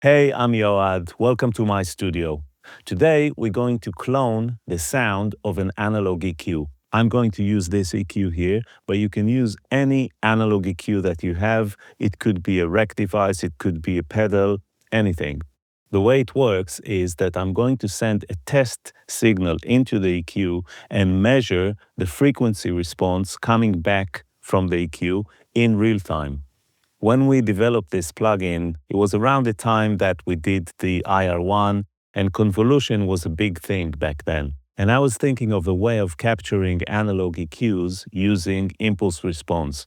Hey, I'm Yoad. Welcome to my studio. Today, we're going to clone the sound of an analog EQ. I'm going to use this EQ here, but you can use any analog EQ that you have. It could be a rec device, it could be a pedal, anything. The way it works is that I'm going to send a test signal into the EQ and measure the frequency response coming back from the EQ in real time. When we developed this plugin, it was around the time that we did the IR1, and convolution was a big thing back then. And I was thinking of a way of capturing analog EQs using impulse response.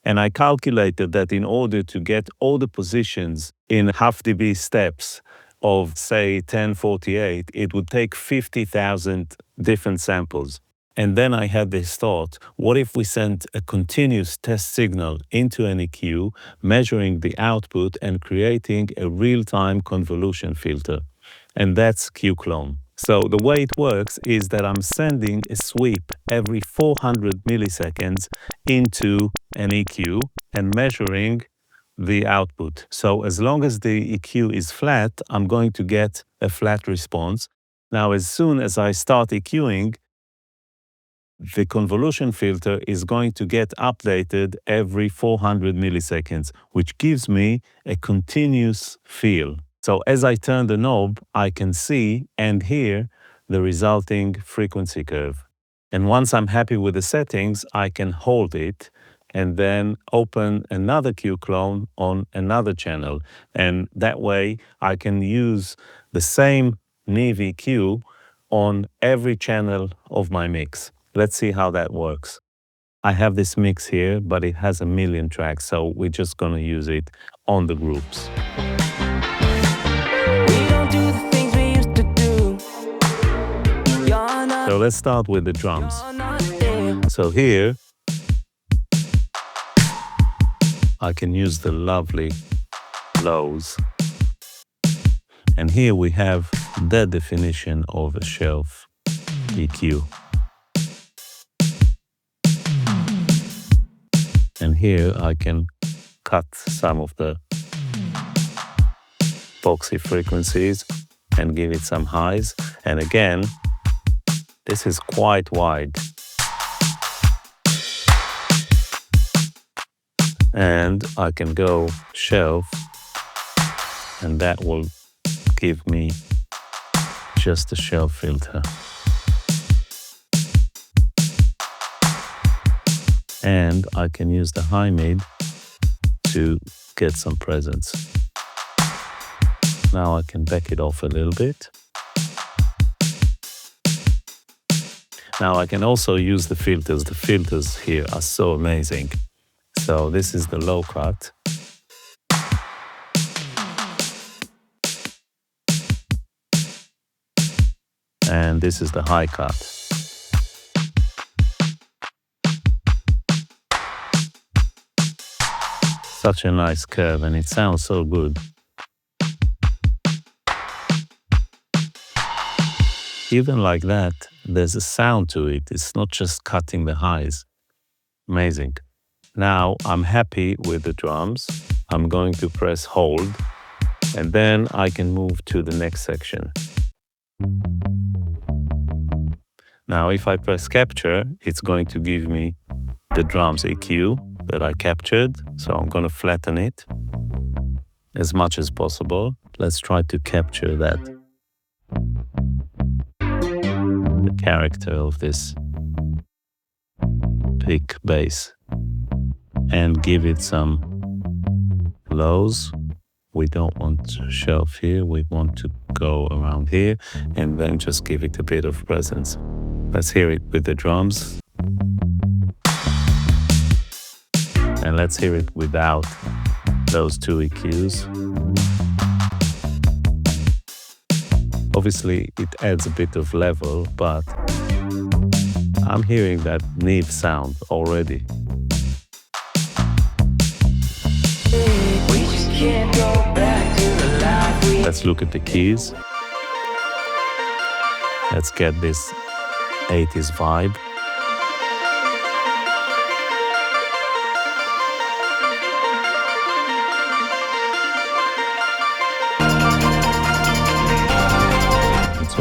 And I calculated that in order to get all the positions in half dB steps of, say, 1048, it would take 50,000 different samples. And then I had this thought, what if we sent a continuous test signal into an EQ, measuring the output and creating a real-time convolution filter? And that's Q-clone. So the way it works is that I'm sending a sweep every 400 milliseconds into an EQ and measuring the output. So as long as the EQ is flat, I'm going to get a flat response. Now, as soon as I start EQing, the convolution filter is going to get updated every 400 milliseconds, which gives me a continuous feel. So as I turn the knob, I can see and hear the resulting frequency curve. And once I'm happy with the settings, I can hold it and then open another Q-clone on another channel. And that way I can use the same Neve EQ on every channel of my mix. Let's see how that works. I have this mix here, but it has a million tracks, so we're just going to use it on the groups. So let's start with the drums. So here, I can use the lovely lows. And here we have the definition of a shelf EQ. And here I can cut some of the boxy frequencies and give it some highs. And again, this is quite wide. And I can go shelf, and that will give me just a shelf filter. And I can use the high mid to get some presence. Now I can back it off a little bit. Now I can also use the filters. The filters here are so amazing. So this is the low cut. And this is the high cut. Such a nice curve, and it sounds so good. Even like that, there's a sound to it. It's not just cutting the highs. Amazing. Now I'm happy with the drums. I'm going to press hold, and then I can move to the next section. Now if I press capture, it's going to give me the drums EQ that I captured. So I'm going to flatten it as much as possible. Let's try to capture that. The character of this pick bass, and give it some lows. We don't want shelf here, we want to go around here, and then just give it a bit of presence. Let's hear it with the drums. And let's hear it without those two EQs. Obviously, it adds a bit of level, but I'm hearing that Neve sound already. Let's look at the keys. Let's get this 80s vibe.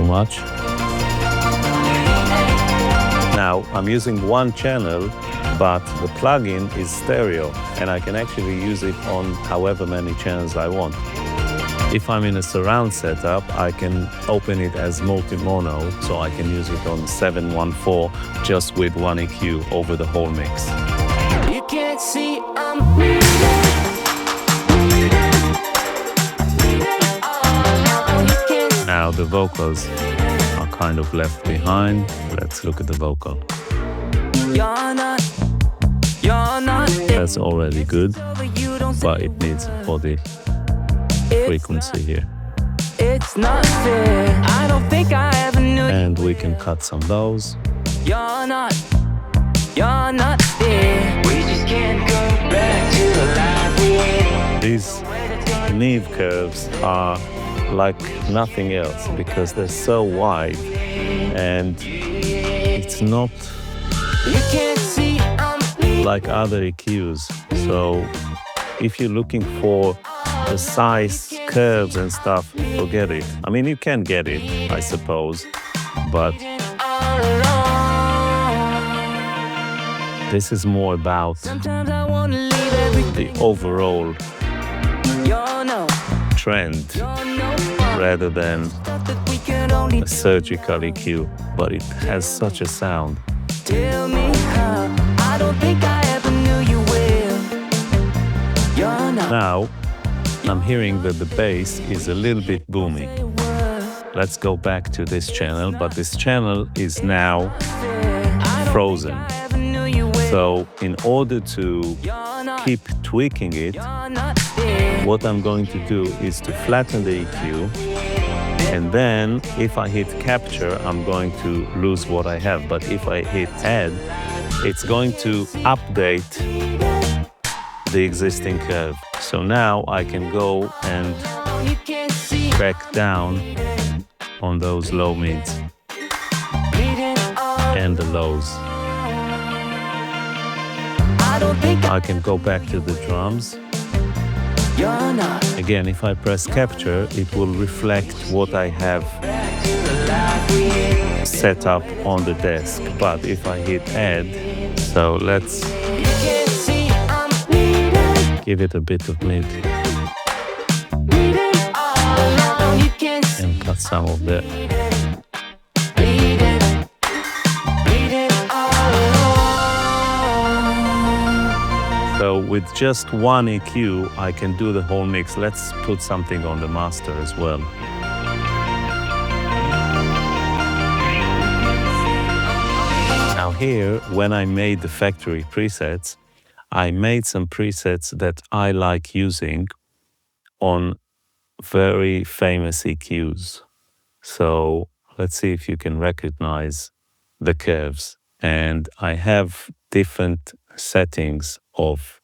much. Now, I'm using one channel, but the plugin is stereo, and I can actually use it on however many channels I want. If I'm in a surround setup, I can open it as multi-mono, so I can use it on 714 just with one EQ over the whole mix. You can't see I'm Now the vocals are kind of left behind. Let's look at the vocal. That's already good, but it needs a body frequency here. It's not fair. I don't think I ever knew. And we can cut some lows. You're not there. We just can't go back to the life we had. These Neve curves are like nothing else because they're so wide, and it's not like other EQs. So if you're looking for precise curves and stuff, forget it. I mean, you can get it, I suppose, but this is more about the overall trend rather than a surgical EQ, but it has such a sound. Tell me how. I don't think I ever knew you will. You're not. Now, I'm hearing that the bass is a little bit boomy. Let's go back to this channel, but this channel is now frozen. So in order to keep tweaking it, what I'm going to do is to flatten the EQ, and then if I hit capture, I'm going to lose what I have. But if I hit add, it's going to update the existing curve. So now I can go and back down on those low mids and the lows. I can go back to the drums. Again, if I press capture, it will reflect what I have set up on the desk. But if I hit add, so let's give it a bit of mid and cut some of that. So with just one EQ, I can do the whole mix. Let's put something on the master as well. Now here, when I made the factory presets, I made some presets that I like using on very famous EQs. So let's see if you can recognize the curves. And I have different settings of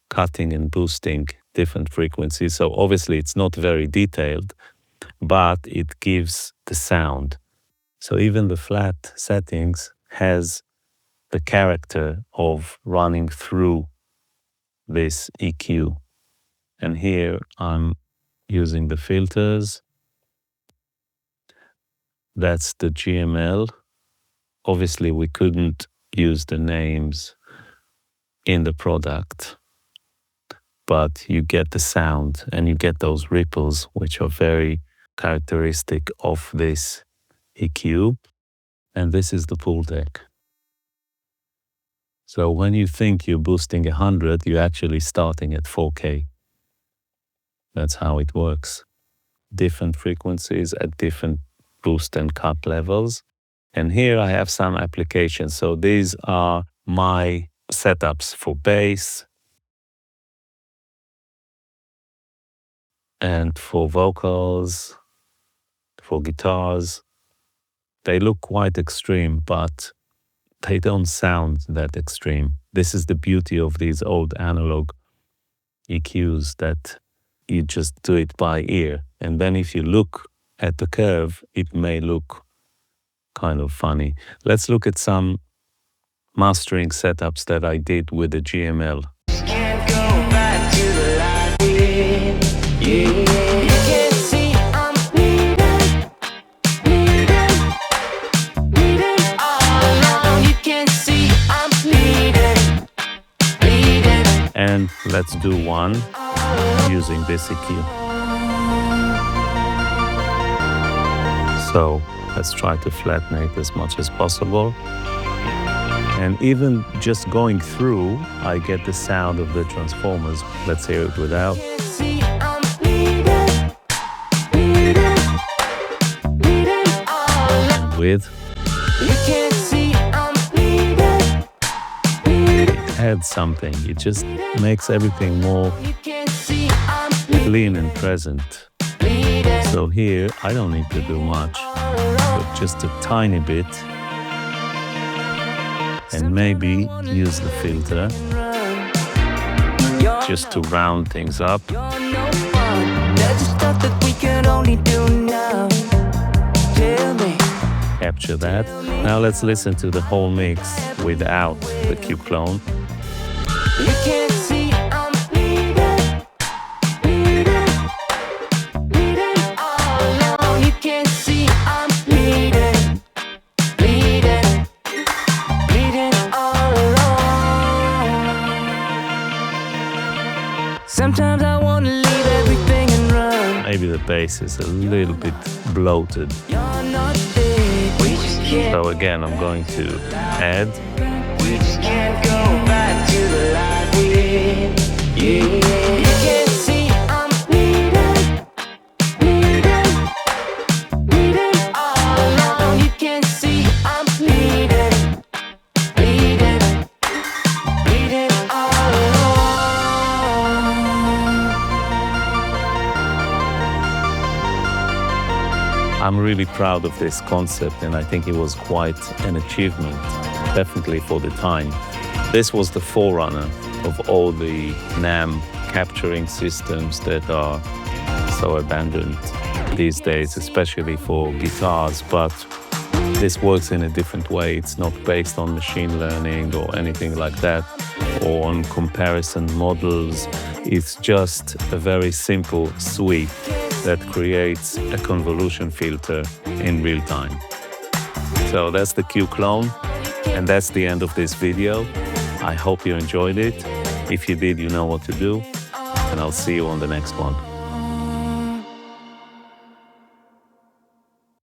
cutting and boosting different frequencies. So obviously it's not very detailed, but it gives the sound. So even the flat settings has the character of running through this EQ. And here I'm using the filters. That's the GML. Obviously we couldn't use the names in the product, but you get the sound and you get those ripples, which are very characteristic of this EQ. And this is the Pultec. So when you think you're boosting 100, you're actually starting at 4K. That's how it works. Different frequencies at different boost and cut levels. And here I have some applications. So these are my setups for bass and for vocals, for guitars. They look quite extreme, but they don't sound that extreme. This is the beauty of these old analog EQs, that you just do it by ear. And then if you look at the curve, it may look kind of funny. Let's look at some mastering setups that I did with the GML. Can't go back to the life we had. You can't see I'm bleeding. Let's do one using this EQ. So let's try to flatten it as much as possible. And even just going through, I get the sound of the transformers. Let's hear it without. And with. It adds something. It just makes everything more clean and present. So here, I don't need to do much, but just a tiny bit. And maybe use the filter just to round things up. Capture that. Now let's listen to the whole mix without the Q clone. Sometimes I want to leave everything and run. Maybe the bass is a little bit bloated. You're not dead. We just can't. So again, I'm going to add. We just can't go back to the life we had. Yeah. You can't see I'm bleeding, bleeding all alone. You can't see I'm bleeding, bleeding all alone. I'm really proud of this concept, and I think it was quite an achievement, definitely for the time. This was the forerunner of all the NAM capturing systems that are so abandoned these days, especially for guitars, but this works in a different way. It's not based on machine learning or anything like that, or on comparison models. It's just a very simple sweep that creates a convolution filter in real time. So that's the Q clone, and that's the end of this video. I hope you enjoyed it. If you did, you know what to do, and I'll see you on the next one.